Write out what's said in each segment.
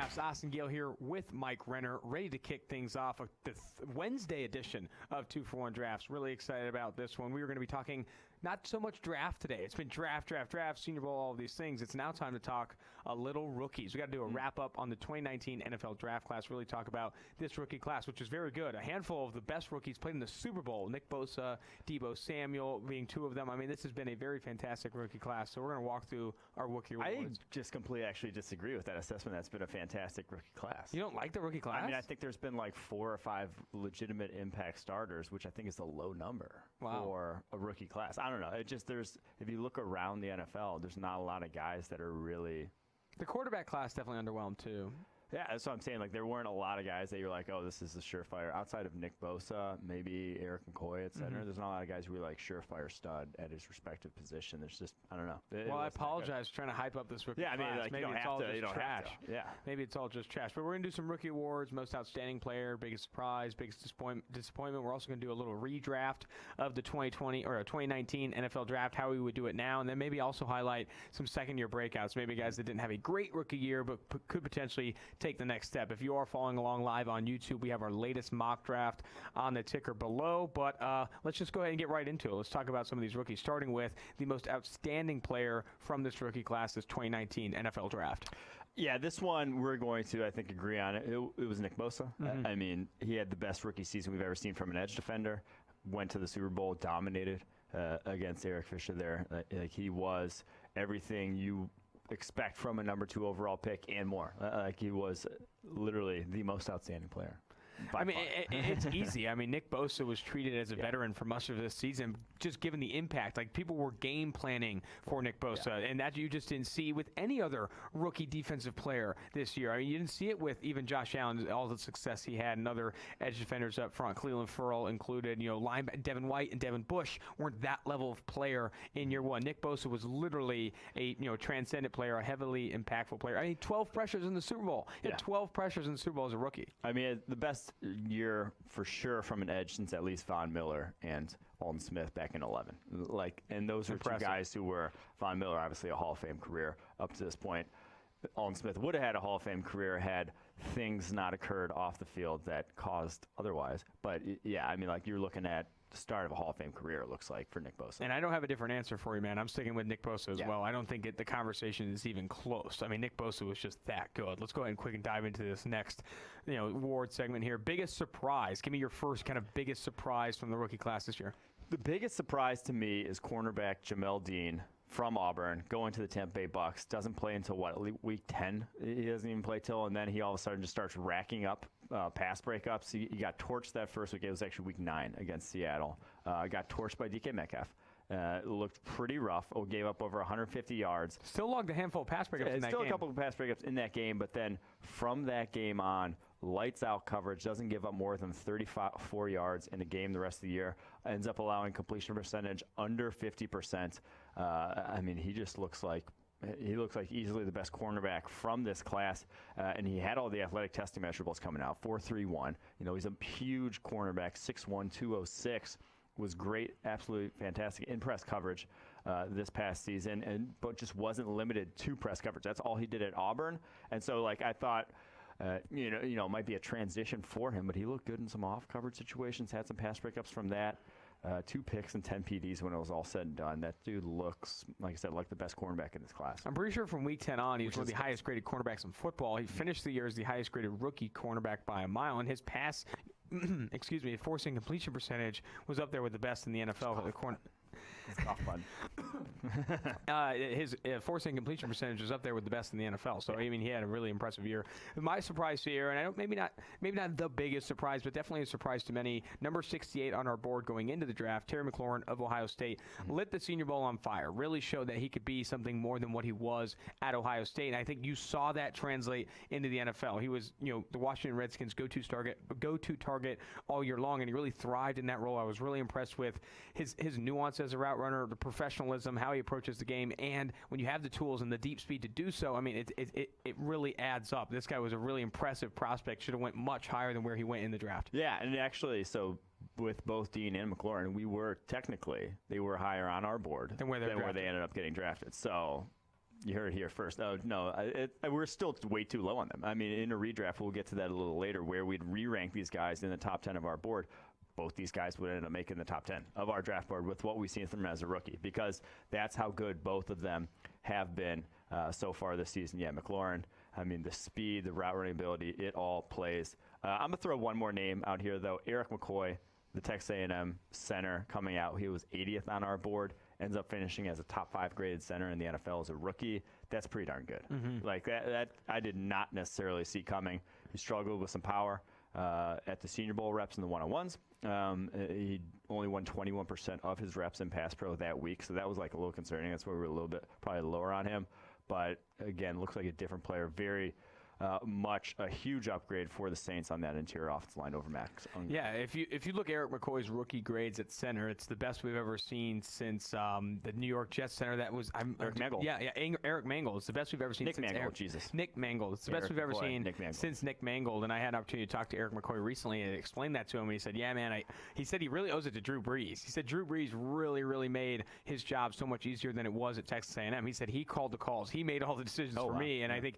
Drafts. Austin Gayle here with Mike Renner, ready to kick things off the Wednesday edition of 2-for-1 Drafts. Really excited about this one. We are going to be talking not so much draft today. It's been draft, Senior Bowl, all of these things. It's now time to talk a little rookies. We got to do a wrap-up on the 2019 NFL Draft class, really talk about this rookie class, which is very good. A handful of the best rookies played in the Super Bowl. Nick Bosa, Deebo Samuel being two of them. I mean, this has been a very fantastic rookie class, so we're going to walk through our rookie awards. I just completely actually disagree with that assessment. That's been a fantastic rookie class. You don't like the rookie class? I mean, I think there's been like 4 or 5 legitimate impact starters, which I think is a low number for a rookie class. I don't know. It just, if you look around the NFL, there's not a lot of guys that are really. The quarterback class definitely underwhelmed too. Yeah, that's what I'm saying. Like, there weren't a lot of guys that you're like, oh, this is a surefire. Outside of Nick Bosa, maybe Eric Mccoy, et cetera, there's not a lot of guys who are like surefire stud at his respective position. There's just, I don't know. Well, I apologize for trying to hype up this rookie class. I mean, like, maybe it's all just trash. Yeah. Maybe it's all just trash. But we're going to do some rookie awards, most outstanding player, biggest surprise, biggest disappointment. We're also going to do a little redraft of the 2020 or 2019 NFL Draft, how we would do it now, and then maybe also highlight some second-year breakouts, maybe guys that didn't have a great rookie year but could potentially take the next step. If you are following along live on YouTube, we have our latest mock draft on the ticker below. But let's just go ahead and get right into it. Let's talk about some of these rookies, starting with the most outstanding player from this rookie class, this 2019 NFL Draft. Yeah, this one we're going to, I think, agree on. It was Nick Bosa. I mean, he had the best rookie season we've ever seen from an edge defender. Went to the Super Bowl, dominated against Eric Fisher there. Like, he was everything you expect from a number 2 overall pick and more. Like, he was literally the most outstanding player. I mean, it's easy. I mean, Nick Bosa was treated as a veteran for much of this season, just given the impact. Like, people were game planning for Nick Bosa, and that you just didn't see with any other rookie defensive player this year. I mean, you didn't see it with even Josh Allen, all the success he had, and other edge defenders up front, Cleveland Ferrell included. You know, Devin White and Devin Bush weren't that level of player in year one. Nick Bosa was literally a transcendent player, a heavily impactful player. I mean, 12 pressures in the Super Bowl. He had 12 pressures in the Super Bowl as a rookie. I mean, the best year for sure from an edge since at least Von Miller and Alden Smith back in 11. Like, and those were two guys who were, Von Miller obviously a Hall of Fame career up to this point. Alden Smith would have had a Hall of Fame career had things not occurred off the field that caused otherwise. But yeah, I mean, like, you're looking at the start of a Hall of Fame career, it looks like, for Nick Bosa. And I don't have a different answer for you, man. I'm sticking with Nick Bosa as well. I don't think the conversation is even close. I mean, Nick Bosa was just that good. Let's go ahead and quick and dive into this next award segment here. Biggest surprise. Give me your first kind of biggest surprise from the rookie class this year. The biggest surprise to me is cornerback Jamel Deane from Auburn, going to the Tampa Bay Bucks. Doesn't play until, week 10? He doesn't even play till, and then he all of a sudden just starts racking up pass breakups. He got torched that first week. It was actually week 9 against Seattle. Got torched by DK Metcalf. Looked pretty rough. Gave up over 150 yards. Still logged a handful of pass breakups in that game. Still a couple of pass breakups in that game, but then from that game on, lights out coverage, doesn't give up more than 34 yards in a game the rest of the year, ends up allowing completion percentage under 50%. I mean, he just looks like easily the best cornerback from this class, and he had all the athletic testing measurables coming out. 4.31. He's a huge cornerback, 6'1", 206. Was great, absolutely fantastic in press coverage this past season, but just wasn't limited to press coverage. That's all he did at Auburn, and so I thought. It might be a transition for him, but he looked good in some off-coverage situations, had some pass breakups from that. 2 picks and 10 PDs when it was all said and done. That dude looks, like I said, like the best cornerback in this class. I'm pretty sure from week 10 on, he was one of the highest-graded cornerbacks in football. He finished the year as the highest-graded rookie cornerback by a mile, and his pass, forcing completion percentage was up there with the best in the NFL for the corner. It's a tough one. His forcing completion percentage was up there with the best in the NFL. So, I mean, he had a really impressive year. My surprise here, and I don't maybe not the biggest surprise, but definitely a surprise to many, number 68 on our board going into the draft, Terry McLaurin of Ohio State, lit the Senior Bowl on fire, really showed that he could be something more than what he was at Ohio State. And I think you saw that translate into the NFL. He was, the Washington Redskins' go-to target all year long, and he really thrived in that role. I was really impressed with his nuance as a route runner, the professionalism, how he approaches the game, and when you have the tools and the deep speed to do so, I mean, it really adds up. This guy was a really impressive prospect. Should have went much higher than where he went in the draft. Yeah, and actually, so with both Deane and McLaurin, they were higher on our board than where they ended up getting drafted. So You heard it here first. No, we're still way too low on them. I mean, in a redraft, we'll get to that a little later, where we'd re-rank these guys in the top 10 of our board. Both these guys would end up making the top 10 of our draft board with what we've seen from them as a rookie, because that's how good both of them have been so far this season. Yeah, McLaurin, I mean, the speed, the route running ability, it all plays. I'm going to throw one more name out here, though. Eric McCoy, the Texas A&M center coming out. He was 80th on our board, ends up finishing as a top 5 graded center in the NFL as a rookie. That's pretty darn good. Like that I did not necessarily see coming. He struggled with some power at the Senior Bowl reps in the one-on-ones. He only won 21% of his reps in pass pro that week, so that was like a little concerning. That's why we were a little bit probably lower on him. But again, looks like a different player. Very much a huge upgrade for the Saints on that interior offensive line over Max. Yeah, if you look at Eric McCoy's rookie grades at center, it's the best we've ever seen since the New York Jets center. That was Eric Mangle. Yeah, Eric Mangle. It's the best we've ever seen. Nick since Mangold, Jesus. Nick Mangold. It's the best we've ever seen since Nick Mangold. And I had an opportunity to talk to Eric McCoy recently and explain that to him. And he said, "Yeah, man." He said he really owes it to Drew Brees. He said Drew Brees really made his job so much easier than it was at Texas A&M. He said he called the calls. He made all the decisions for me. And I think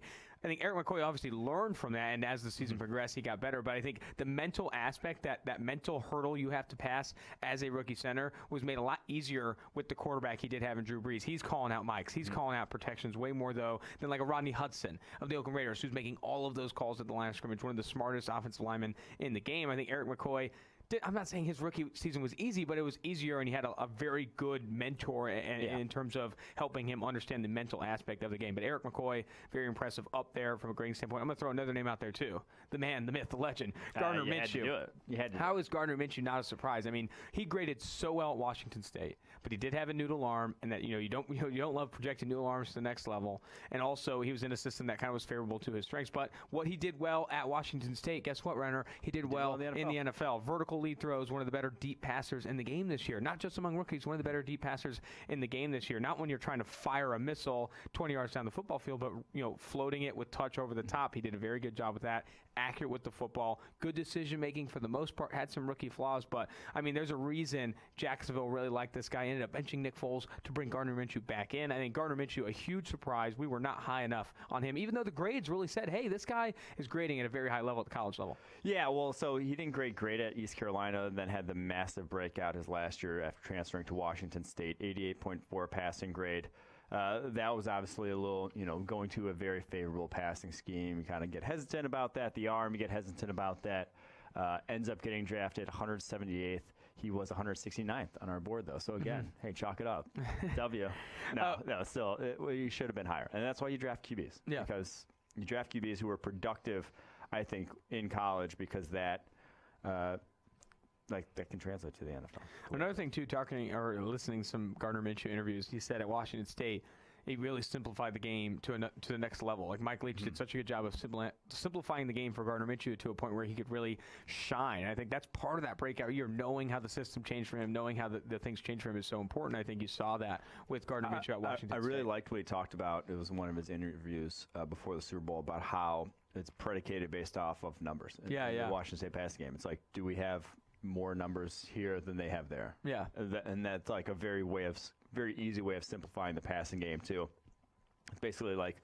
Eric McCoy obviously learned from that, and as the season progressed, he got better. But I think the mental aspect, that mental hurdle you have to pass as a rookie center, was made a lot easier with the quarterback he did have in Drew Brees. He's calling out mics. He's calling out protections way more, though, than like a Rodney Hudson of the Oakland Raiders, who's making all of those calls at the line of scrimmage, one of the smartest offensive linemen in the game. I think Eric McCoy, I'm not saying his rookie season was easy, but it was easier, and he had a very good mentor in terms of helping him understand the mental aspect of the game. But Eric McCoy, very impressive up there from a grading standpoint. I'm going to throw another name out there, too. The man, the myth, the legend, Gardiner Minshew. Had to do it. You had to. How is Gardiner Minshew not a surprise? I mean, he graded so well at Washington State, but he did have a noodle arm, and that you don't love projecting noodle arms to the next level. And also, he was in a system that kind of was favorable to his strengths. But what he did well at Washington State, guess what, Renner? He did well in the NFL. Vertical lead throws, one of the better deep passers in the game this year. Not just among rookies, one of the better deep passers in the game this year. Not when you're trying to fire a missile 20 yards down the football field, but floating it with touch over the top. He did a very good job with that. Accurate with the football. Good decision making for the most part. Had some rookie flaws, but I mean, there's a reason Jacksonville really liked this guy. Ended up benching Nick Foles to bring Gardiner Minshew back in. I think Gardiner Minshew, a huge surprise. We were not high enough on him, even though the grades really said, hey, this guy is grading at a very high level at the college level. Yeah, well, so he didn't grade great at East Carolina, then had the massive breakout his last year after transferring to Washington State, 88.4 passing grade. That was obviously a little, going to a very favorable passing scheme. You kind of get hesitant about that. The arm, you get hesitant about that. Ends up getting drafted 178th. He was 169th on our board, though. So, again, hey, chalk it up. W. No, still, you should have been higher. And that's why you draft QBs. Yeah. Because you draft QBs who are productive, I think, in college, because that can translate to the NFL. Another thing, too, talking or listening to some Gardner Minshew interviews, he said at Washington State, he really simplified the game to the next level. Like Mike Leach did such a good job of simplifying the game for Gardner Minshew to a point where he could really shine. And I think that's part of that breakout year. Knowing how the system changed for him, knowing how the things changed for him is so important. I think you saw that with Gardner Minshew at Washington State. I really liked what he talked about. It was one of his interviews before the Super Bowl about how it's predicated based off of numbers. In the Washington State passing game. It's like, do we have more numbers here than they have there? Yeah. And that's like a very easy way of simplifying the passing game, too. It's basically like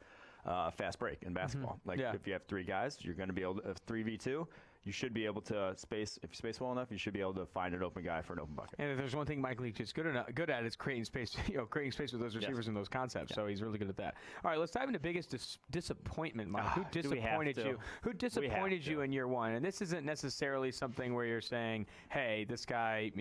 a fast break in basketball. If you have 3 guys, you're going to be able to, 3v2, you should be able to space. If you space well enough, you should be able to find an open guy for an open bucket. And if there's one thing Mike Leach is good at, is creating space. Creating space with those receivers and those concepts. Yeah. So he's really good at that. All right, let's dive into biggest disappointment, Mike. Who disappointed you? Who disappointed you in year one? And this isn't necessarily something where you're saying, hey, this guy,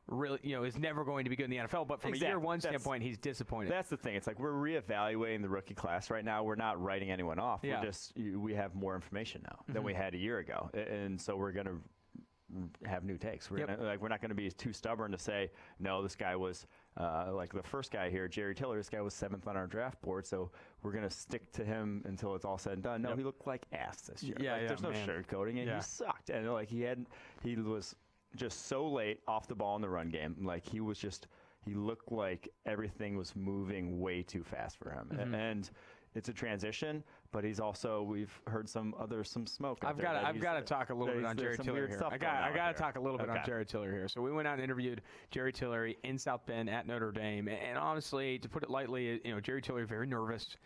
really, is never going to be good in the NFL. But from a year one standpoint, he's disappointed. That's the thing. It's like we're reevaluating the rookie class right now. We're not writing anyone off. Yeah. We have more information now than we had a year ago. And so we're going to have new takes. We're not going to be too stubborn to say, no, this guy was like the first guy here, Jerry Tiller. This guy was 7th on our draft board, so we're going to stick to him until it's all said and done. No, he looked like ass this year. There's no sugarcoating it. He sucked, and he was just so late off the ball in the run game. Like he looked like everything was moving way too fast for him, and it's a transition, but he's also, we've heard some smoke. I've got to talk a little bit on Jerry Tillery here. I got to talk a little bit on Jerry Tillery here. So we went out and interviewed Jerry Tillery in South Bend at Notre Dame, and honestly, to put it lightly, Jerry Tillery very nervous.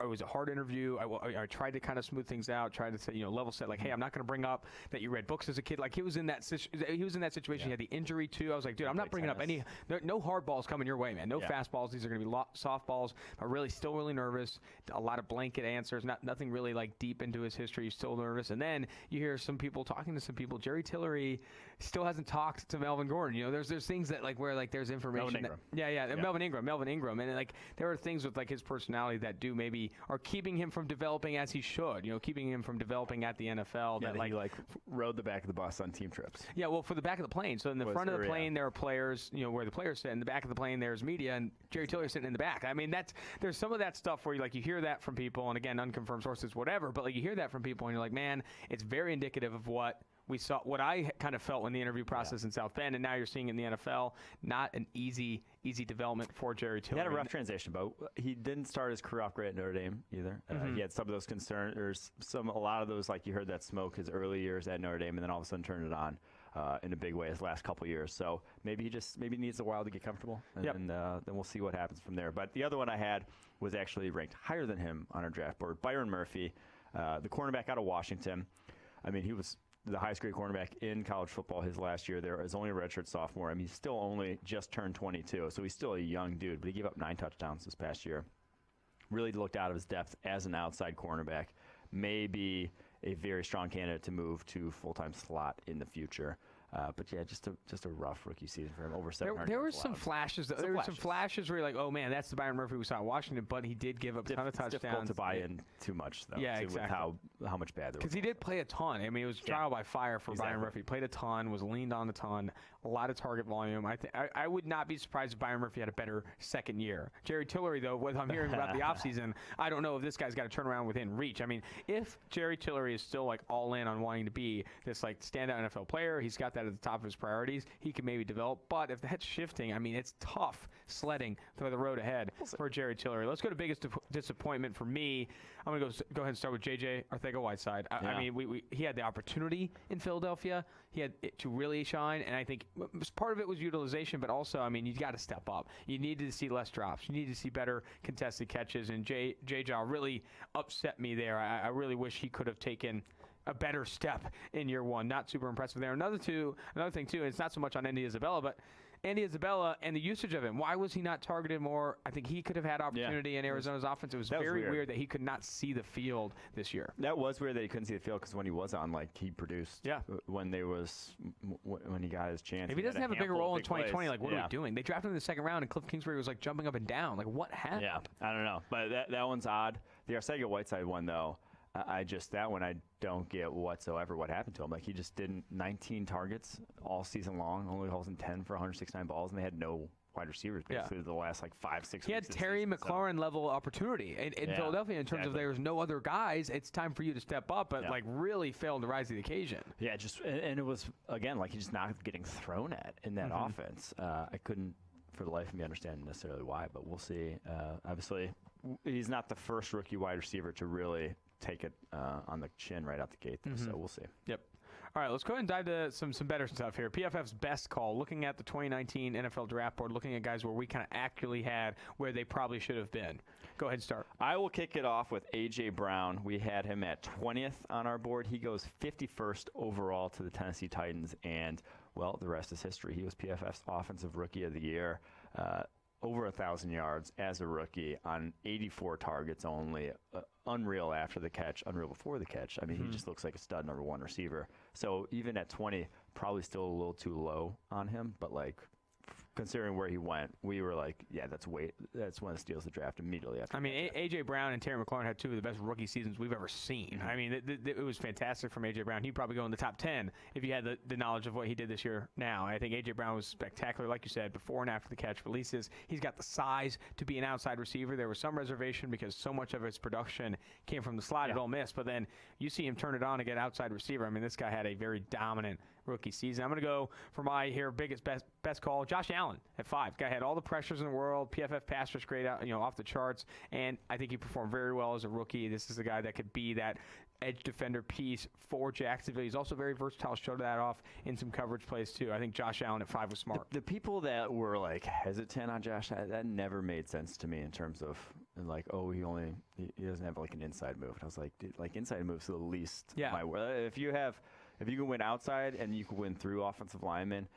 It was a hard interview. I tried to kind of smooth things out, tried to say, level set, like, hey, I'm not going to bring up that you read books as a kid. Like he was in that situation. He had the injury too. I was like, dude, I'm not bringing up no hard balls coming your way, man. No fastballs. These are going to be softballs. But really, still really nervous. A lot of blanket answers. Nothing really like deep into his history. He's still nervous. And then you hear some people talking to some people. Jerry Tillery still hasn't talked to Melvin Gordon. There's things that like where like there's information. Melvin Ingram, and like there are things with like his personality that do maybe are keeping him from developing as he should. Keeping him from developing at the NFL. Yeah, that he rode the back of the bus on team trips. Yeah, well, for the back of the plane. So in the front of the plane there are players. Where the players sit. In the back of the plane there's media, and Jerry Tillery sitting in the back. I mean, there's some of that stuff where you hear that from people, and again, unconfirmed sources, whatever. But like you hear that from people, and you're like, man, it's very indicative of what we saw, what I kind of felt in the interview process in South Bend, and now you're seeing it in the NFL. Not an easy development for Jerry Tillery. He had a rough transition, but he didn't start his career off great at Notre Dame either. He had some of those concerns, or a lot of those, like you heard that smoke his early years at Notre Dame, and then all of a sudden turned it on in a big way his last couple years. So maybe he needs a while to get comfortable, and then we'll see what happens from there. But the other one I had was actually ranked higher than him on our draft board, Byron Murphy, the cornerback out of Washington. I mean, he was the highest grade cornerback in college football his last year there. As only a redshirt sophomore. I mean, he's still only just turned 22, so he's still a young dude, but he gave up 9 touchdowns this past year. Really looked out of his depth as an outside cornerback. Maybe a very strong candidate to move to full-time slot in the future. But yeah, just a rough rookie season for him. Over 700. There were some flashes. There were some flashes where you're like, oh man, that's the Byron Murphy we saw in Washington. But he did give up a ton of touchdowns. It's difficult to buy in too much, though. Yeah, exactly. With how much bad there was. Because he did play a ton. I mean, it was trial by fire for Byron Murphy. Played a ton, was leaned on a ton, a lot of target volume. I would not be surprised if Byron Murphy had a better second year. Jerry Tillery, though, what I'm hearing about the offseason, I don't know if this guy's got to turn around within reach. I mean, if Jerry Tillery is still like all in on wanting to be this like standout NFL player, he's got that at the top of his priorities. He can maybe develop, but if that's shifting, I mean, it's tough sledding through the road ahead for Jerry Tillery. Let's go to biggest disappointment for me. I'm going to go ahead and start with J.J. Ortega Whiteside. I mean, he had the opportunity in Philadelphia. He had to really shine, and I think part of it was utilization, but also, I mean, you got to step up. You needed to see less drops. You need to see better contested catches, and J.J. really upset me there. I really wish he could have taken a better step in year one. Not super impressive there. Another thing too, and it's not so much on Andy Isabella, but Andy Isabella and the usage of him. Why was he not targeted more? I think he could have had opportunity in Arizona's offense. It was very weird that he could not see the field this year. That was weird that he couldn't see the field, because when he was on, like, he produced. Yeah. When he got his chance. If he doesn't have a bigger role in 2020, like, what are we doing? They drafted him in the second round, and Cliff Kingsbury was like jumping up and down. Like, what happened? Yeah, I don't know, but that one's odd. The Ortega Whiteside one, though, that one I don't get whatsoever what happened to him. Like, he just didn't 19 targets all season long, only holes in 10 for 169 balls, and they had no wide receivers basically the last like 5-6 weeks. He had Terry McLaurin level opportunity in Philadelphia in terms of there's no other guys. It's time for you to step up, but like really failed to rise to the occasion. Yeah, and it was again like he's just not getting thrown at in that offense. I couldn't for the life of me understand necessarily why, but we'll see. Obviously, he's not the first rookie wide receiver to really take it on the chin right out the gate, so we'll see. Yep. All right, let's go ahead and dive to some better stuff here. PFF's best call, looking at the 2019 NFL draft board, looking at guys where we kind of actually had where they probably should have been. Go ahead and start. I will kick it off with A.J. Brown. We had him at 20th on our board. He goes 51st overall to the Tennessee Titans, and, well, the rest is history. He was PFF's Offensive Rookie of the Year. Over 1,000 yards as a rookie on 84 targets only. Unreal after the catch, unreal before the catch. I mean, he just looks like a stud number one receiver. So even at 20, probably still a little too low on him, but like considering where he went, we were like, yeah, that's one of the steals of the draft immediately after. I mean, A.J. Brown and Terry McLaurin had two of the best rookie seasons we've ever seen. I mean, it was fantastic from A.J. Brown. He'd probably go in the top 10 if you had the knowledge of what he did this year now. I think A.J. Brown was spectacular, like you said, before and after the catch releases. He's got the size to be an outside receiver. There was some reservation because so much of his production came from the slot at Ole Miss, but then you see him turn it on and get outside receiver. I mean, this guy had a very dominant rookie season. I'm going to go for my best call, Josh Allen at 5. Guy had all the pressures in the world. PFF pass rush grade out, off the charts, and I think he performed very well as a rookie. This is a guy that could be that edge defender piece for Jacksonville. He's also very versatile. Showed that off in some coverage plays too. I think Josh Allen at 5 was smart. The people that were like hesitant on Josh, that never made sense to me in terms of like, oh, he doesn't have like an inside move. And I was like, dude, like inside moves the least. Yeah. If you can win outside and you can win through offensive linemen,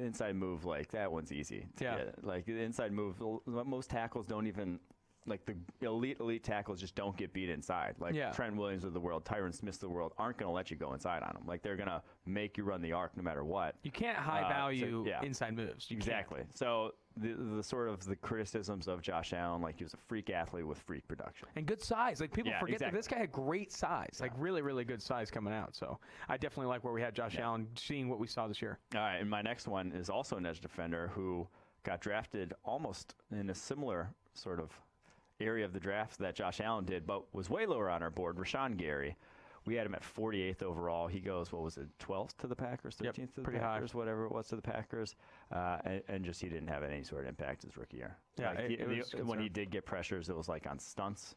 inside move, like that one's easy. Yeah. Like the inside move, most tackles don't even. Like the elite tackles just don't get beat inside. Like Trent Williams of the world, Tyron Smith of the world aren't going to let you go inside on them. Like they're going to make you run the arc no matter what. You can't high value inside moves. Exactly. Can't. So the sort of the criticisms of Josh Allen, like he was a freak athlete with freak production. And good size. Like people forget that this guy had great size. Like really, really good size coming out. So I definitely like where we had Josh Allen seeing what we saw this year. All right. And my next one is also an edge defender who got drafted almost in a similar sort of area of the draft that Josh Allen did, but was way lower on our board. Rashawn Gary, we had him at 48th overall. He goes, 12th to the Packers, 13th to the Packers, whatever it was to the Packers, and just he didn't have any sort of impact his rookie year. Yeah, when he did get pressures, it was like on stunts.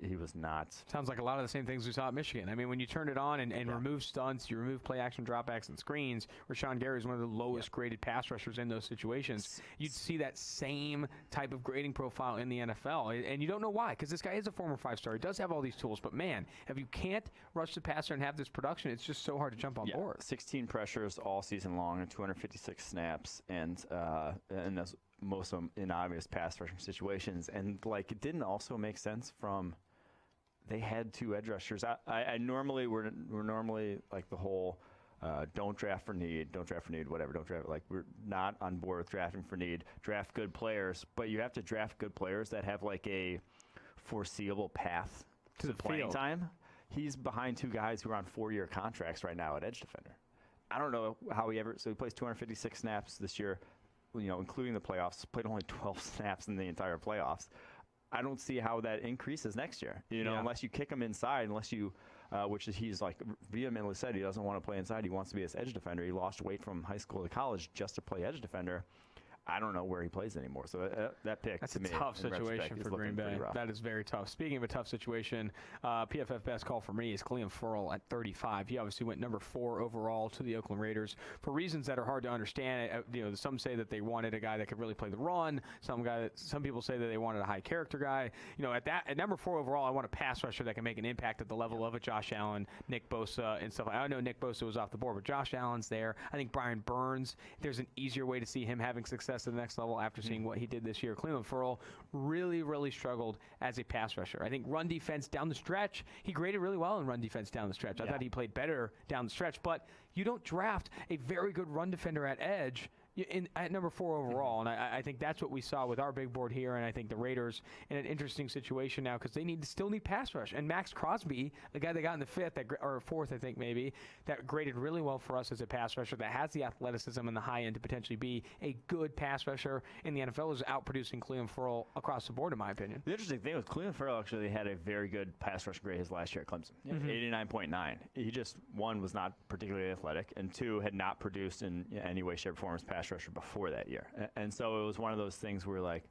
He was not. Sounds like a lot of the same things we saw at Michigan. I mean, when you turn it on and remove stunts, you remove play action dropbacks and screens, Rashawn Gary is one of the lowest graded pass rushers in those situations. You'd see that same type of grading profile in the NFL, and you don't know why, because this guy is a former 5-star. He does have all these tools, but man, if you can't rush the passer and have this production, it's just so hard to jump on board. 16 pressures all season long and 256 snaps, and that's most of them in obvious pass rushing situations. And like it didn't also make sense from they had 2 edge rushers. I normally we're normally like the whole don't draft for need, whatever, don't draft. Like we're not on board with drafting for need. Draft good players, but you have to draft good players that have like a foreseeable path to the playing field. time. He's behind 2 guys who are on 4-year contracts right now at edge defender. I don't know how he plays 256 snaps this year. Including the playoffs, played only 12 snaps in the entire playoffs. I don't see how that increases next year. Unless you kick him inside, unless you, he's like vehemently said he doesn't want to play inside. He wants to be this edge defender. He lost weight from high school to college just to play edge defender. I don't know where he plays anymore. So that pick, that's to me, a tough situation for Green Bay. That is very tough. Speaking of a tough situation, PFF best call for me is Clelin Ferrell at 35. He obviously went number 4 overall to the Oakland Raiders for reasons that are hard to understand. Some say that they wanted a guy that could really play the run. Some people say that they wanted a high character guy. At number 4 overall, I want a pass rusher that can make an impact at the level of a Josh Allen, Nick Bosa, and stuff. I know Nick Bosa was off the board, but Josh Allen's there. I think Brian Burns. There's an easier way to see him having success to the next level after seeing what he did this year. Clelin Ferrell really, really struggled as a pass rusher. I think run defense down the stretch, he graded really well in run defense down the stretch. I thought he played better down the stretch, but you don't draft a very good run defender at edge at number 4 overall, and I think that's what we saw with our big board here, and I think the Raiders in an interesting situation now because they still need pass rush. And Max Crosby, the guy they got in the 5th or 4th, I think maybe, that graded really well for us as a pass rusher that has the athleticism and the high end to potentially be a good pass rusher in the NFL, is outproducing Clelin Ferrell across the board, in my opinion. The interesting thing was Clelin Ferrell actually had a very good pass rush grade his last year at Clemson, 89.9. He just, 1, was not particularly athletic, and 2, had not produced in any way, shape, or form as pass rusher before that year. And so it was one of those things where like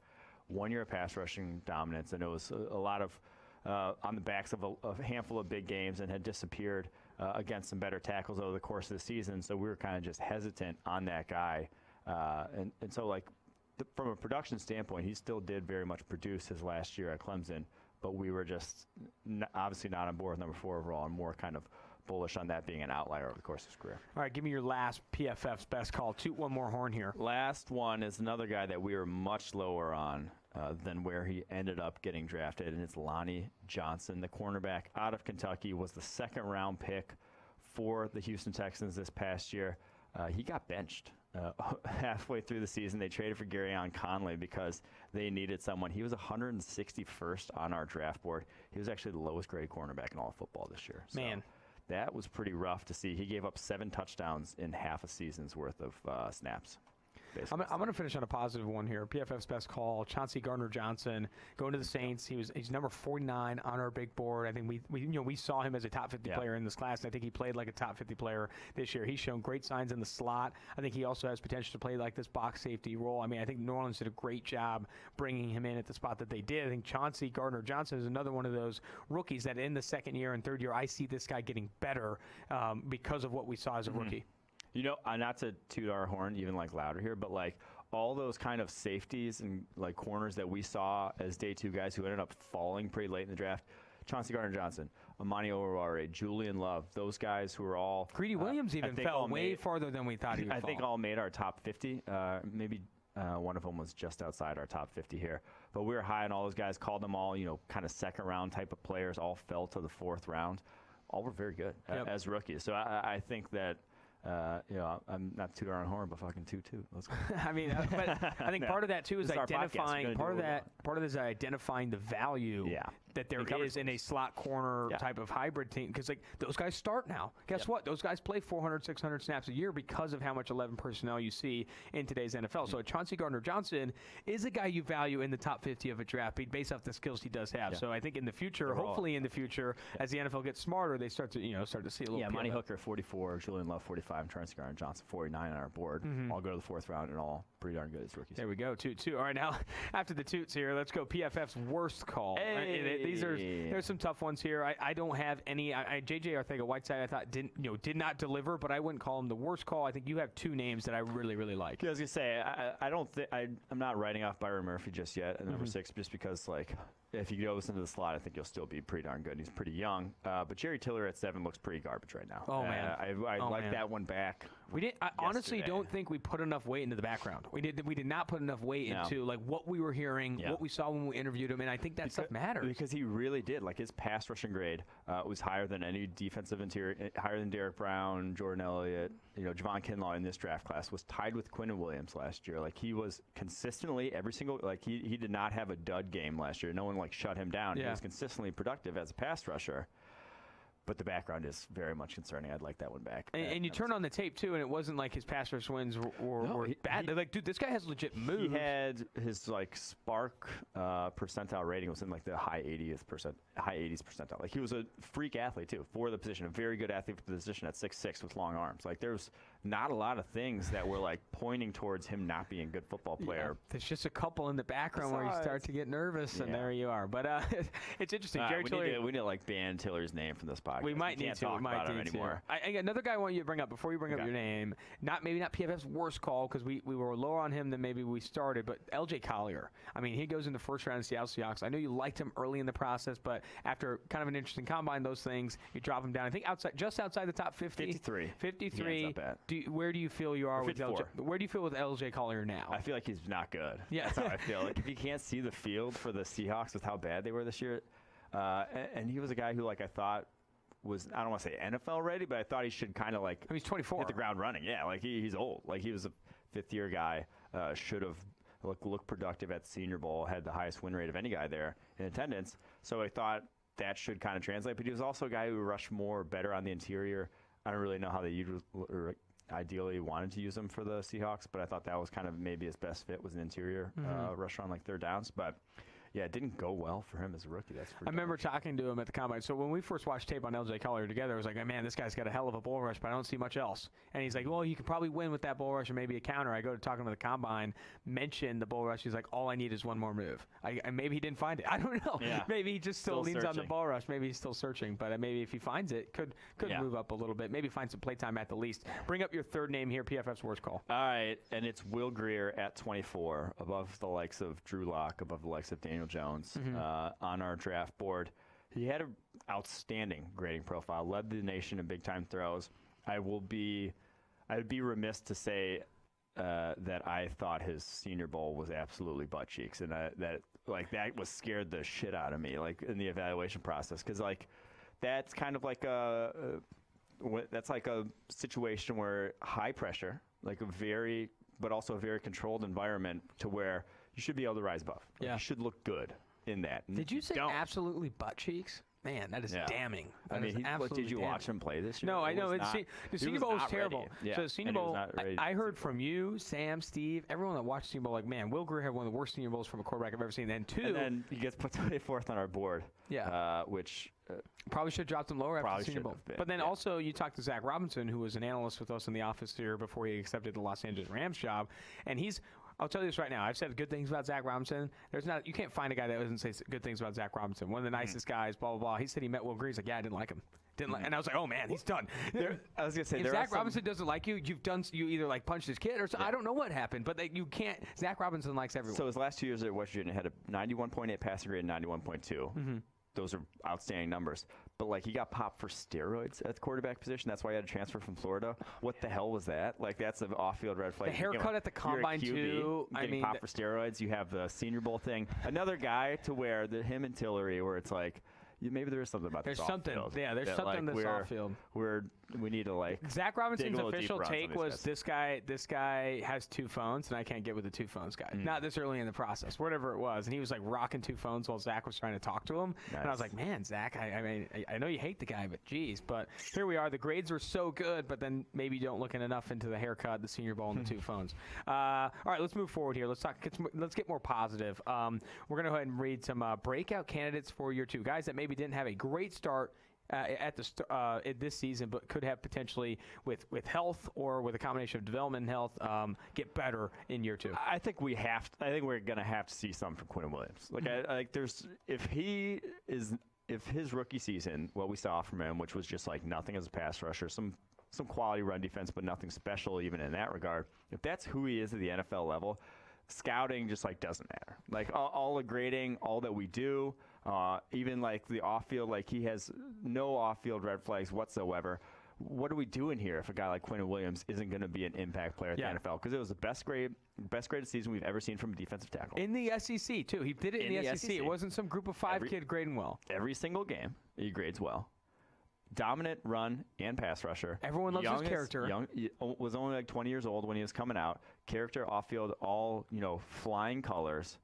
1 year of pass rushing dominance, and it was a lot of on the backs of a handful of big games, and had disappeared against some better tackles over the course of the season. So we were kind of just hesitant on that guy. And so like from a production standpoint, he still did very much produce his last year at Clemson, but we were just obviously not on board with number 4 overall, and more kind of bullish on that being an outlier over the course of his career. All right, give me your last PFF's best call. Toot one more horn here. Last one is another guy that we were much lower on than where he ended up getting drafted, and it's Lonnie Johnson, the cornerback out of Kentucky, was the 2nd-round pick for the Houston Texans this past year. He got benched halfway through the season. They traded for Garyon Conley because they needed someone. He was 161st on our draft board. He was actually the lowest graded cornerback in all of football this year. Man. That was pretty rough to see. He gave up 7 touchdowns in half a season's worth of snaps. basically. I'm going to finish on a positive one here. PFF's best call, Chauncey Gardner-Johnson, going to the Saints. He's number 49 on our big board. I think we saw him as a top 50 player in this class, and I think he played like a top 50 player this year. He's shown great signs in the slot. I think he also has potential to play like this box safety role. I mean, I think New Orleans did a great job bringing him in at the spot that they did. I think Chauncey Gardner-Johnson is another one of those rookies that in the second year and third year, I see this guy getting better because of what we saw as a rookie. You know, not to toot our horn even like louder here, but like all those kind of safeties and like corners that we saw as day two guys who ended up falling pretty late in the draft, Chauncey Gardner-Johnson, Amani Oruwariye, Julian Love, those guys who were all Greedy Williams even fell way farther than we thought he would fall. I think all made our top 50. Maybe one of them was just outside our top 50 here. But we were high on all those guys, called them all, kind of second round type of players, all fell to the fourth round. All were very good as rookies. So I think that I'm not tooting our own horn, but fucking toot. Let's go. I mean, but I think part of that too is identifying. Part of this is identifying the value that there is in a slot corner type of hybrid team, because like those guys start now. Guess what? Those guys play 400, 600 snaps a year because of how much 11 personnel you see in today's NFL. So Chauncey Gardner-Johnson is a guy you value in the top 50 of a draft based off the skills he does have. So I think in the future, hopefully in the future, as the NFL gets smarter, they start to see a little. Yeah, Monty Hooker 44, Julian Love 45, and Chauncey Gardner-Johnson 49 on our board. All go to the fourth round and all pretty darn good as rookies. There we go. Toot. All right, now after the toots here, let's go PFF's worst call. Hey. There's some tough ones here. I don't have any. JJ Ortega Whiteside I thought did not deliver, but I wouldn't call him the worst call. I think you have two names that I really, really like. Yeah, I was gonna say I'm not writing off Byron Murphy just yet at number 6, just because like if he goes into the slot, I think he'll still be pretty darn good. He's pretty young, but Jerry Tiller at 7 looks pretty garbage right now. Oh man, I like that one back. We didn't. I honestly don't think we put enough weight into the background. We did not put enough weight into like what we were hearing, what we saw when we interviewed him, and I think that stuff matters because he really did. Like his pass rushing grade was higher than any defensive interior, higher than Derek Brown, Jordan Elliott, Javon Kinlaw in this draft class. Was tied with Quinnen Williams last year. Like he was consistently every single he did not have a dud game last year. No one like shut him down. He was consistently productive as a pass rusher. But the background is very much concerning. I'd like that one back. And you turn on the tape, too, and it wasn't like his pass rush wins were bad. They're like, dude, this guy has legit moves. He had his, spark percentile rating was in, the high 80s percentile. Like, he was a freak athlete, too, for the position. A very good athlete for the position at 6'6" with long arms. Like, there's not a lot of things that were, pointing towards him not being a good football player. Yeah. There's just a couple in the background where you start to get nervous, and there you are. But it's interesting. Jerry Tiller, we need to, ban Tiller's name from this podcast. We might need to. Talk about him anymore. Another guy I want you to bring up before you bring up your name. Maybe not PFF's worst call because we were lower on him than maybe we started. But L.J. Collier. I mean, he goes in the first round of Seattle Seahawks. I know you liked him early in the process, but after kind of an interesting combine, those things you drop him down. I think just outside the top 50. 53. Yeah, not bad. Where do you feel you are with 54. L.J.? Where do you feel with L.J. Collier now? I feel like he's not good. Yeah, that's how I feel. Like if you can't see the field for the Seahawks with how bad they were this year, and he was a guy who I thought was, I don't want to say NFL ready, but I thought he should kind of he's 24. Hit the ground running. Yeah, he's old. He was a fifth-year guy, should have looked productive at the Senior Bowl, had the highest win rate of any guy there in attendance. So I thought that should kind of translate. But he was also a guy who rushed better on the interior. I don't really know how they ideally wanted to use him for the Seahawks, but I thought that was kind of maybe his best fit was an interior rusher on third downs. But yeah, it didn't go well for him as a rookie. I remember talking to him at the combine. So when we first watched tape on L.J. Collier together, I was like, man, this guy's got a hell of a bull rush, but I don't see much else. And he's like, well, you could probably win with that bull rush or maybe a counter. I go to talk to him at the combine, mention the bull rush. He's like, all I need is one more move. Maybe he didn't find it. I don't know. Yeah. Maybe he just still leans on the bull rush. Maybe he's still searching. But maybe if he finds it, could move up a little bit. Maybe find some playtime at the least. Bring up your third name here, PFF's worst call. All right, and it's Will Grier at 24, above the likes of Drew Lock, above the likes of Daniel Jones. On our draft board. He had an outstanding grading profile, led the nation in big-time throws. I would be remiss to say that I thought his Senior Bowl was absolutely butt cheeks, and that was scared the shit out of me, in the evaluation process, because that's kind of that's a situation where high pressure, but also a very controlled environment to where you should be able to rise above. You should look good in that. Did you say absolutely butt cheeks? Man, that is damning. I mean, did you watch him play this year? No, I know. The Senior Bowl was terrible. Yeah. So the Senior Bowl, I heard from you, Sam, Steve, everyone that watched the Senior Bowl, like, man, Will Greer had one of the worst Senior Bowls from a quarterback I've ever seen. And then he gets put 24th on our board. Yeah. Which probably should have dropped him lower after the Senior Bowl. But then also you talked to Zach Robinson, who was an analyst with us in the office here before he accepted the Los Angeles Rams job, and I'll tell you this right now. I've said good things about Zach Robinson. You can't find a guy that doesn't say good things about Zach Robinson. One of the nicest guys, blah, blah, blah. He said he met Will Greer. He's like, yeah, I didn't like him. And I was like, oh, man, he's done. I was going to say, if Zach Robinson doesn't like you, you either like punched his kid or I don't know what happened, but you can't. Zach Robinson likes everyone. So his last 2 years at West Virginia had a 91.8 passing grade and 91.2. Those are outstanding numbers. But, like, he got popped for steroids at the quarterback position. That's why he had to transfer from Florida. What the hell was that? Like, that's an off-field red flag. The haircut at the combine, too. Getting popped for steroids. You have the Senior Bowl thing. Another guy to where him and Tillery, where it's like, maybe there is something about this off-field. Yeah, there's something that's off-field. We need to, like, Zach Robinson's official take was this guy has two phones, and I can't get with the two phones guy. Not this early in the process, whatever it was. And he was, like, rocking two phones while Zach was trying to talk to him. Nice. And I was like, man, Zach, I know you hate the guy, but geez. But here we are. The grades were so good, but then maybe you don't look enough into the haircut, the Senior Bowl, and the two phones. All right, let's move forward here. Let's get more positive. We're going to go ahead and read some breakout candidates for year two. Guys that maybe didn't have a great start at this season, but could have potentially with health or with a combination of development and health get better in year two. I think we're gonna have to see something from Quinn Williams. If his rookie season, what we saw from him, which was just like nothing as a pass rusher, some quality run defense, but nothing special even in that regard. If that's who he is at the NFL level, scouting just like doesn't matter. Like all the grading, all that we do. Even like the off-field, like he has no off-field red flags whatsoever. What are we doing here if a guy like Quinn Williams isn't going to be an impact player at the NFL? Because it was the best graded season we've ever seen from a defensive tackle. In the SEC, too. He did it in the SEC. It wasn't some group of five kid grading well. Every single game, he grades well. Dominant run and pass rusher. Everyone loves his character. Was only like 20 years old when he was coming out. Character, off-field, all, flying colors.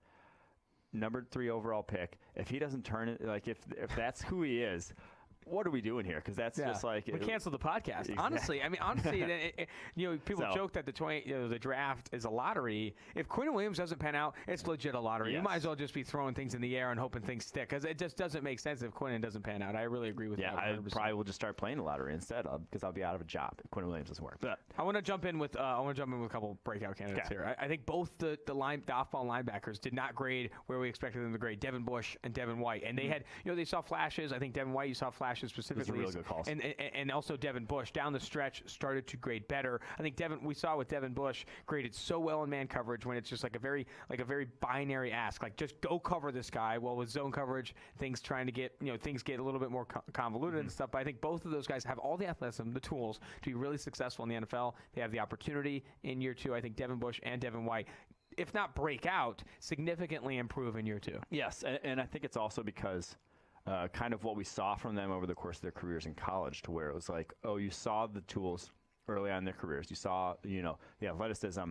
Number 3 overall pick. If he doesn't turn it, like if that's who he is, what are we doing here? Because that's just like we canceled the podcast. Exactly. Honestly, people joke that the draft is a lottery. If Quinn Williams doesn't pan out, it's legit a lottery. Yes. You might as well just be throwing things in the air and hoping things stick, because it just doesn't make sense if Quinn doesn't pan out. I really agree with that. Yeah, I probably will just start playing the lottery instead because I'll be out of a job if Quinn Williams doesn't work. But I want to jump in with a couple breakout candidates here. I think both the off-ball linebackers did not grade where we expected them to grade. Devin Bush and Devin White, and they had they saw flashes. I think Devin White, you saw flashes specifically. Really good calls. And also Devin Bush down the stretch started to grade better. I think we saw with Devin Bush graded so well in man coverage when it's just like a very binary ask, like just go cover this guy. Well, with zone coverage, things get a little bit more convoluted and stuff. But I think both of those guys have all the athleticism, the tools to be really successful in the NFL. They have the opportunity in year two. I think Devin Bush and Devin White, if not break out, significantly improve in year two. Yes, and I think it's also because kind of what we saw from them over the course of their careers in college, to where it was like, you saw the tools early on in their careers. You saw, the athleticism,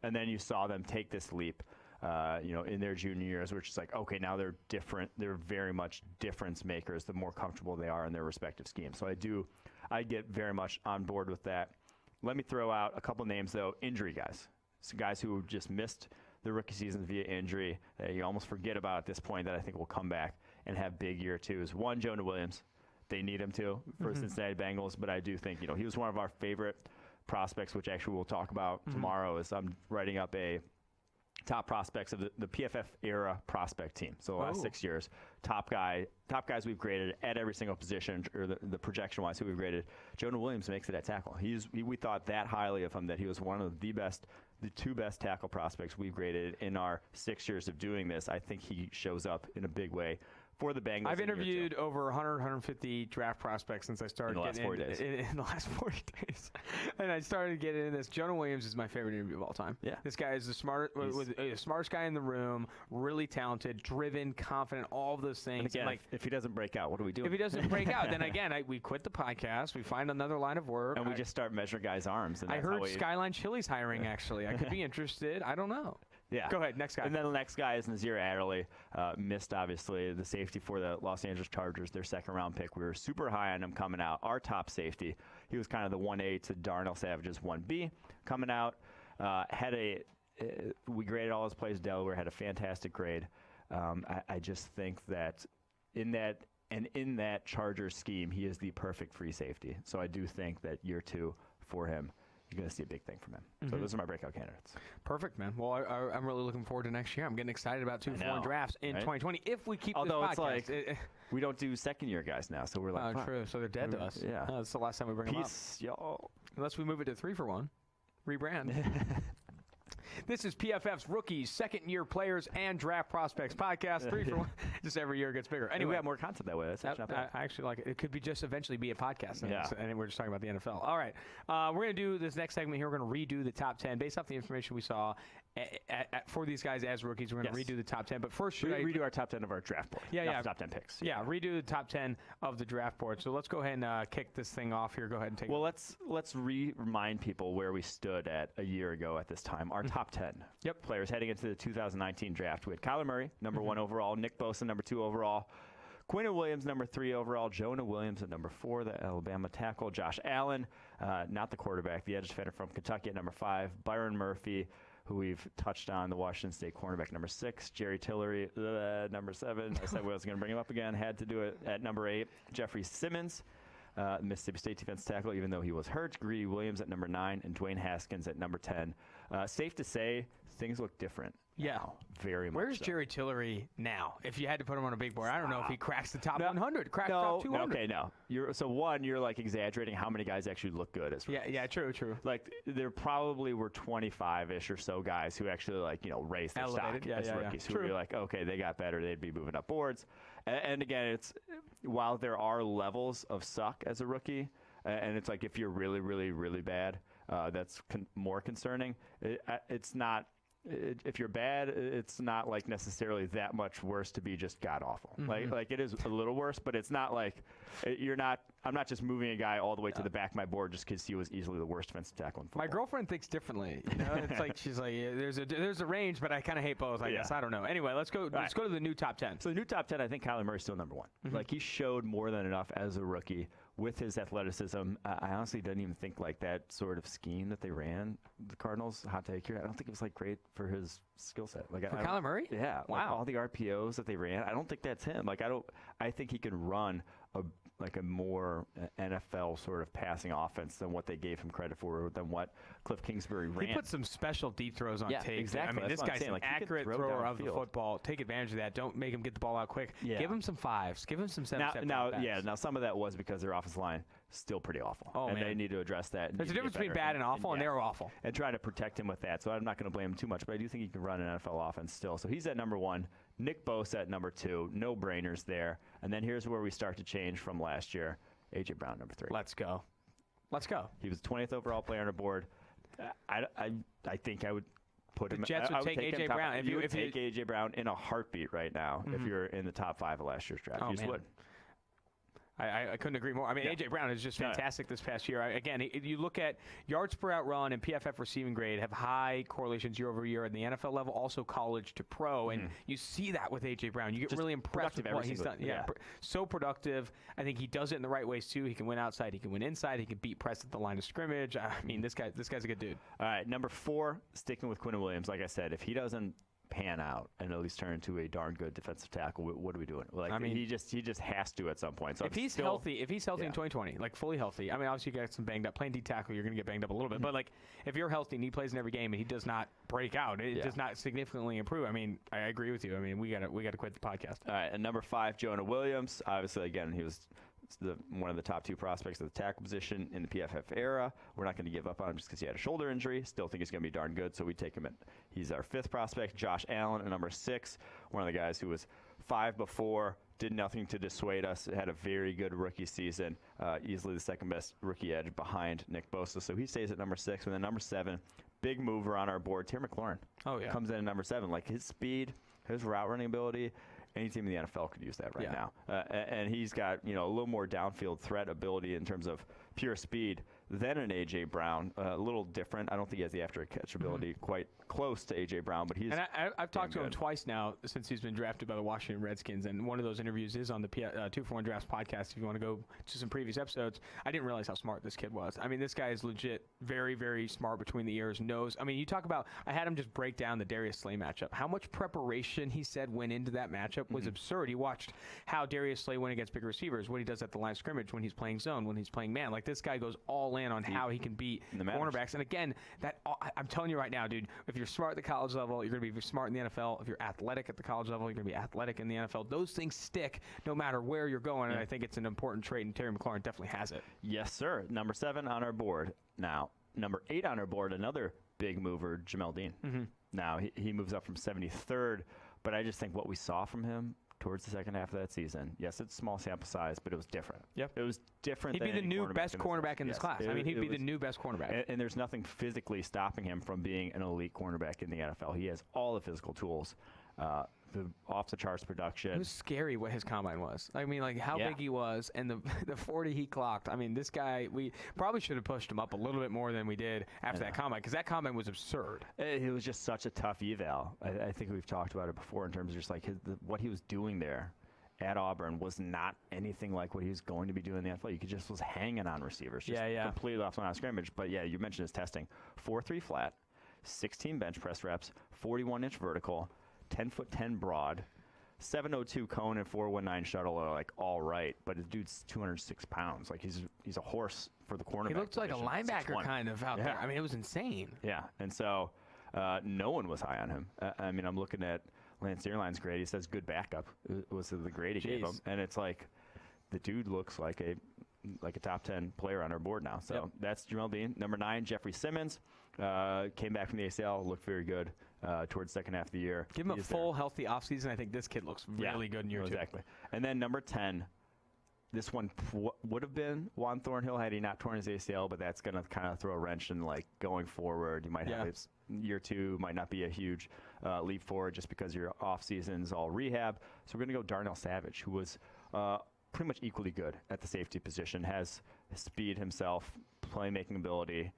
and then you saw them take this leap, in their junior years, which is like, okay, now they're different. They're very much difference makers the more comfortable they are in their respective schemes. So I get very much on board with that. Let me throw out a couple names, though. Injury guys. Some guys who just missed the rookie season via injury that you almost forget about at this point that I think will come back and have big year twos. One, Joanna Williams. They need him to for Cincinnati Bengals, but I do think, he was one of our favorite prospects, which actually we'll talk about tomorrow, as I'm writing up a top prospects of the PFF era prospect team. So the last 6 years, top guys we've graded at every single position, or the projection-wise who we've graded. Joanna Williams makes it at tackle. We thought that highly of him, that he was one of the two best tackle prospects we've graded in our 6 years of doing this. I think he shows up in a big way for the Bengals. I've interviewed over 150 draft prospects since I started in the last 40 days. In the last 40 days. And I started getting into this. Jonah Williams is my favorite interview of all time. Yeah. This guy is the smartest guy in the room, really talented, driven, confident, all of those things. And again, if he doesn't break out, what do we do? If he doesn't break out, then again, we quit the podcast, we find another line of work. And we just start measuring guys' arms. And I heard Skyline Chili's hiring, actually. I could be interested. I don't know. Yeah. Go ahead, next guy. And then the next guy is Nazir Adderley. Missed, obviously, the safety for the Los Angeles Chargers, their second-round pick. We were super high on him coming out. Our top safety. He was kind of the 1A to Darnell Savage's 1B coming out. We graded all his plays at Delaware, had a fantastic grade. I just think that in that Chargers scheme, he is the perfect free safety. So I do think that year 2 for him, you're going to see a big thing from him. So those are my breakout candidates. Perfect, man. Well, I'm really looking forward to next year. I'm getting excited about 2-4 drafts in 2020 if we keep Although this it's podcast. like we don't do second-year guys now, so we're like, oh, true. So they're dead to us. Yeah. That's the last time we bring them up. Peace, y'all. Unless we move it to 3-for-1. Rebrand. This is PFF's Rookies, Second-Year Players, and Draft Prospects podcast. 3-for-1. Just every year it gets bigger. Anyway, we got more content that way. That's actually not bad. I actually like it. It could be just eventually be a podcast. Yeah. And we're just talking about the NFL. All right. We're going to do this next segment here. We're going to redo the top 10 based off the information we saw for these guys as rookies. We're going to redo the top 10. But first, redo our top 10 of our draft board. Yeah, not the top 10 picks. Yeah, redo the top 10 of the draft board. So let's go ahead and kick this thing off here. Go ahead and take it. Well, let's remind people where we stood at a year ago at this time. Our top 10 players heading into the 2019 draft. We had Kyler Murray, number 1 overall. Nick Bosa, number 2 overall. Quinn Williams, number 3 overall. Joanna Williams at number 4, the Alabama tackle. Josh Allen, not the quarterback, the edge defender from Kentucky at number 5. Byron Murphy, who we've touched on, the Washington State cornerback, number 6. Jerry Tillery, number 7. I said I was going to bring him up again. Had to do it at number 8. Jeffrey Simmons, Mississippi State defense tackle, even though he was hurt. Greedy Williams at number 9. And Dwayne Haskins at number 10. Safe to say, things look different. Yeah. Very much. Where's so. Jerry Tillery now? If you had to put him on a big board, I don't know if he cracks the top 100, cracks top 200. Okay, no. You're like exaggerating how many guys actually look good as rookies. Yeah, true. Like there probably were 25-ish or so guys who actually raised their stock as rookies. Who were like, okay, they got better, they'd be moving up boards. And again, it's while there are levels of suck as a rookie, and it's like if you're really, really, really bad, that's more concerning. It's not. If you're bad, it's not like necessarily that much worse to be just god awful. Like it is a little worse, but it's not like you're not. I'm not just moving a guy all the way to the back of my board just because he was easily the worst defensive tackle in football. My girlfriend thinks differently. You know, it's like she's like, there's a range, but I kind of hate both. I guess I don't know. Anyway, let's go to the new top 10. So the new top 10, I think Kyler Murray's still number 1. Like he showed more than enough as a rookie with his athleticism. I honestly didn't even think like that sort of scheme that they ran, the Cardinals, hot take here, I don't think it was like great for his skill set. Like for Kyler Murray? Yeah. Wow. Like all the RPOs that they ran, I don't think that's him. Like I think he can run a more NFL sort of passing offense than what they gave him credit for, than what Cliff Kingsbury ran. He put some special deep throws on tape. Exactly. I mean, this guy's an accurate thrower of the football. Take advantage of that. Don't make him get the ball out quick. Yeah. Give him some 5s. Give him some 7-step backs. Now some of that was because their offensive line still pretty awful. Oh, and they need to address that. There's a difference between bad and awful, and they were awful. And trying to protect him with that. So I'm not going to blame him too much, but I do think he can run an NFL offense still. So he's at number 1. Nick Bosa at number 2. No brainers there. And then here's where we start to change from last year. A.J. Brown, number 3. Let's go. He was 20th overall player on the board. I think I would put him. The Jets would take A.J. Brown. If you would take A.J. Brown in a heartbeat right now, if you're in the top 5 of last year's draft, you just would. I couldn't agree more. I mean, A.J. Brown is just fantastic this past year. Again, you look at yards per out run and PFF receiving grade have high correlations year over year at the NFL level, also college to pro, and you see that with A.J. Brown. You get just really impressed with what he's done. Yeah, so productive. I think he does it in the right ways too. He can win outside, he can win inside, he can beat press at the line of scrimmage. I mean, this guy's a good dude. All right, number 4, sticking with Quinn Williams. Like I said, if he doesn't pan out and at least turn into a darn good defensive tackle, what are we doing? Like, I mean, he just has to at some point. So if he's healthy in 2020, like fully healthy, I mean, obviously you got some banged up. Playing D tackle, you're going to get banged up a little bit. But like, if you're healthy and he plays in every game and he does not break out, it does not significantly improve. I mean, I agree with you. I mean, we got to quit the podcast. All right, and number 5, Joanna Williams. Obviously, again, he was one of the top 2 prospects of the tackle position in the PFF era. We're not going to give up on him just because he had a shoulder injury. Still think he's going to be darn good, so we take him at. He's our 5th prospect. Josh Allen at number 6, one of the guys who was 5 before, did nothing to dissuade us. Had a very good rookie season, easily the second best rookie edge behind Nick Bosa. So he stays at number 6. And then number 7, big mover on our board, Terry McLaurin. Oh yeah, comes in at number 7. Like his speed, his route running ability. Any team in the NFL could use that now. And he's got a little more downfield threat ability in terms of pure speed then an A.J. Brown. A little different. I don't think he has the after-catch ability quite close to A.J. Brown, but he's. And I've talked to him good. twice now since he's been drafted by the Washington Redskins, and one of those interviews is on the 2-for-1 Drafts podcast. If you want to go to some previous episodes, I didn't realize how smart this kid was. I mean, this guy is legit very, very smart between the ears, knows. I mean, you talk about, I had him just break down the Darius Slay matchup. How much preparation, he said, went into that matchup was absurd. He watched how Darius Slay went against big receivers, what he does at the line of scrimmage, when he's playing zone, when he's playing man. Like, this guy goes all in on how he can beat cornerbacks. And again, I'm telling you right now, dude, if you're smart at the college level, you're going to be smart in the NFL. If you're athletic at the college level, you're going to be athletic in the NFL. Those things stick no matter where you're going, and I think it's an important trait, and Terry McLaurin definitely has it. Yes, sir. Number 7 on our board. Now, number 8 on our board, another big mover, Jamel Deane. Now, he moves up from 73rd, but I just think what we saw from him towards the second half of that season, yes, it's small sample size, but it was different. Yep. It was different. He'd be the new best cornerback in this class. I mean, he'd be the new best cornerback. And there's nothing physically stopping him from being an elite cornerback in the NFL. He has all the physical tools. The off-the-charts production. It was scary what his combine was. I mean, like how big he was and the 40 he clocked. I mean, this guy, we probably should have pushed him up a little bit more than we did after that combine, because that combine was absurd. It was just such a tough eval. I think we've talked about it before in terms of just like what he was doing there at Auburn was not anything like what he was going to be doing in the NFL. You could just was hanging on receivers, just completely off the line of scrimmage. But yeah, you mentioned his testing. 4.3 flat, 16 bench press reps, 41-inch vertical, 10'10" broad, 702 cone and 419 shuttle are like all right, but the dude's 206 pounds. Like he's a horse for the cornerback. He looked like a linebacker 6'1". kind of out there. I mean, it was insane. Yeah, and so no one was high on him. I mean, I'm looking at Lance Zierlein's grade. He says good backup was the grade he gave him, and it's like the dude looks like a top 10 player on our board now. So that's Jamel Deane. Number 9, Jeffrey Simmons, came back from the ACL, looked very good towards the second half of the year. Give him a full, healthy offseason. I think this kid looks really good in year 2. Exactly. And then number 10, this one would have been Juan Thornhill had he not torn his ACL, but that's going to kind of throw a wrench in like going forward. You might have year 2 might not be a huge leap forward just because your off season's all rehab. So we're going to go Darnell Savage, who was pretty much equally good at the safety position, has speed himself, playmaking ability,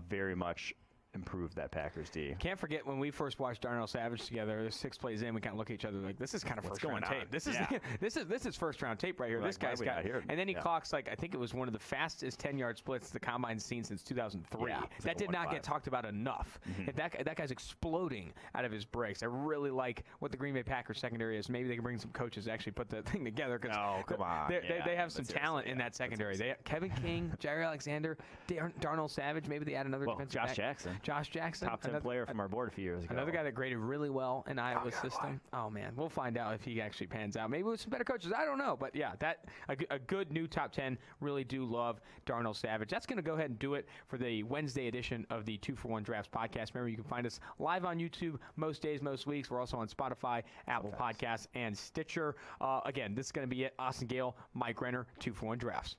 very much improved that Packers D. Can't forget when we first watched Darnell Savage together. 6 plays in, we kind of look at each other like, this is kind of first round tape. This is first round tape right here. We're this guy's got here. And then he clocks like, I think it was one of the fastest 10-yard splits the combine's seen since 2003. That did not get talked about enough. That guy's exploding out of his breaks. I really like what the Green Bay Packers secondary is. Maybe they can bring some coaches to actually put the thing together. Come on. They have some talent in that secondary. They have Kevin King, Jair Alexander, Darnell Savage. Maybe they add another defensive back. Josh Jackson. Top 10 player from our board a few years ago. Another guy that graded really well in Iowa's system. Oh, man. We'll find out if he actually pans out. Maybe with some better coaches. I don't know. But, yeah, a good new top 10. Really do love Darnell Savage. That's going to go ahead and do it for the Wednesday edition of the 2-for-1 Drafts podcast. Remember, you can find us live on YouTube most days, most weeks. We're also on Spotify, Apple Podcasts, and Stitcher. Again, this is going to be it. Austin Gayle, Mike Renner, 2-for-1 Drafts.